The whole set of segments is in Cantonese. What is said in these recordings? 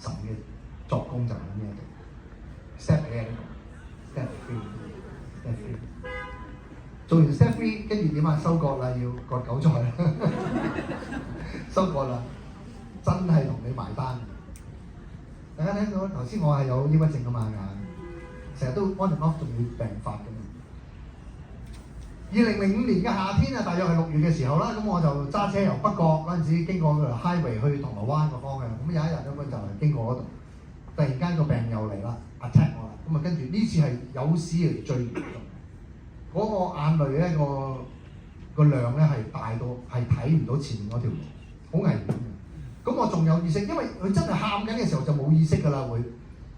神嘅作工就係咁樣嘅 set 俾你呢個 set free。做完 set free， 跟住點啊？收割啦，要割韭菜啦，收割啦，真係同你埋單。大家聽到頭先我係有抑鬱症㗎嘛，成日都 on and off 仲會病發㗎嘛。2005年嘅夏天啊，大約係6月嘅時候啦，咁我就揸車由北角嗰陣時經過嗰條 highway 去銅鑼灣個方向，咁有一日咁樣就係經過嗰度，突然間個病又嚟啦 ，attack 我啦，咁啊跟住呢次係有史以嚟最嚴重。嗰個眼淚咧個量咧係大到係睇唔到前面嗰條路，好危險嘅。咁我仲有意識，因為佢真係喊緊嘅時候就冇意識㗎啦會。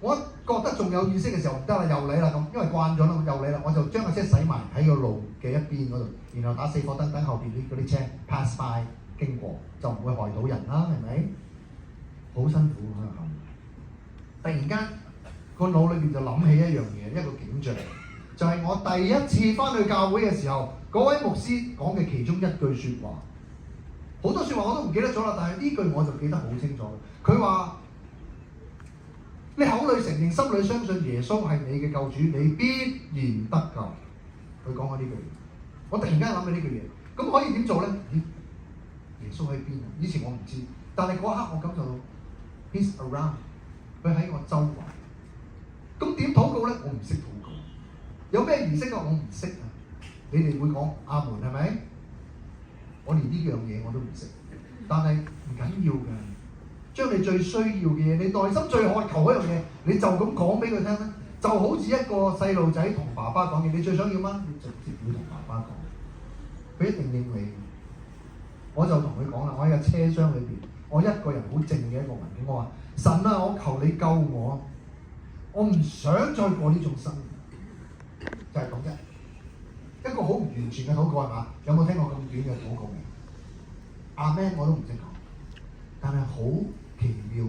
我覺得仲有意識嘅時候唔得啦，又嚟啦咁，因為慣咗啦，又嚟啦，我就將個車駛埋喺個路嘅一邊嗰度，然後打4個燈等後邊嗰啲車 pass by 經過，就唔會害到人啦，係咪？好辛苦啊！突然間個腦裏邊就諗起一樣嘢，一個景象。就係我第一次翻去教會嘅時候，嗰位牧師講嘅其中一句説話，好多説話我都唔記得咗啦，但係呢句我就記得好清楚。佢話：你口裏承認，心裏相信耶穌係你嘅救主，你必然得救。佢講過呢句嘢，我突然間諗起呢句嘢，咁可以點做咧？耶穌喺邊啊？以前我唔知，但係嗰刻我感受到 He's around， 佢喺我周圍。咁點禱告咧？我唔識禱告。有咩儀式啊？我唔識啊！你哋會講阿門係咪？我連呢樣嘢我都唔識，但係唔緊要嘅。將你最需要嘅嘢，你內心最渴求嗰樣嘢，你就咁講俾佢聽啦。就好似一個細路仔同爸爸講嘢，你最想要乜？你直接要同爸爸講，佢一定應你。我就同佢講啦，我喺個車廂裏邊，我一個人好靜嘅一個環境，我話神啊，我求你救我，我唔想再過呢種生活。就係咁啫，一個好唔完全嘅禱告係嘛？有冇聽過咁短嘅禱告嘅？阿們我都唔識講，但係好奇妙。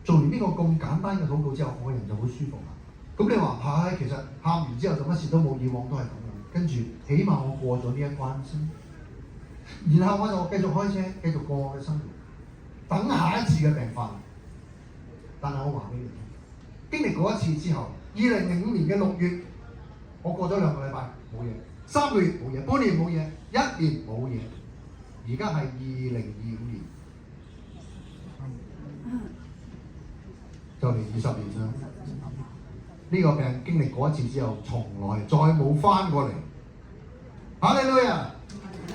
做完呢個咁簡單嘅禱告之後，我個人就好舒服啦。咁你話係，其實喊完之後就乜事都冇，以往都係咁樣。跟住起碼我過咗呢一關先，然後我就繼續開車，繼續過我嘅生活，等下一次嘅病發。但係我話俾你聽，經歷過一次之後，2005年嘅6月。我過咗2個禮拜冇嘢，3個月冇嘢，半年冇嘢，1年冇嘢，而家係2025年，就嚟20年啦。呢個病經歷過一次之後，從來再冇翻過嚟。哈利路亞，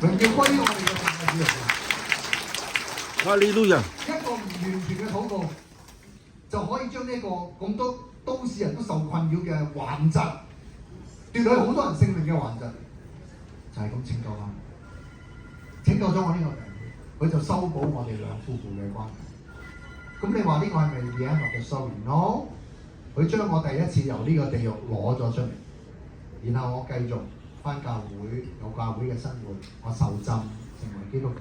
榮耀歸於我哋嘅上帝主。哈利路亞。一個唔完全嘅禱告，就可以將呢一個咁多都市人都受困擾嘅患疾。奪去好多人性命嘅患疾，就係咁拯救啦！拯救咗我呢個病，佢就修補我哋兩夫婦嘅關係。咁你話呢個係咪 the end of the story？No， 佢將我第一次由呢個地獄攞咗出嚟，然後我繼續返教會，有教會嘅生活，我受浸成為基督徒。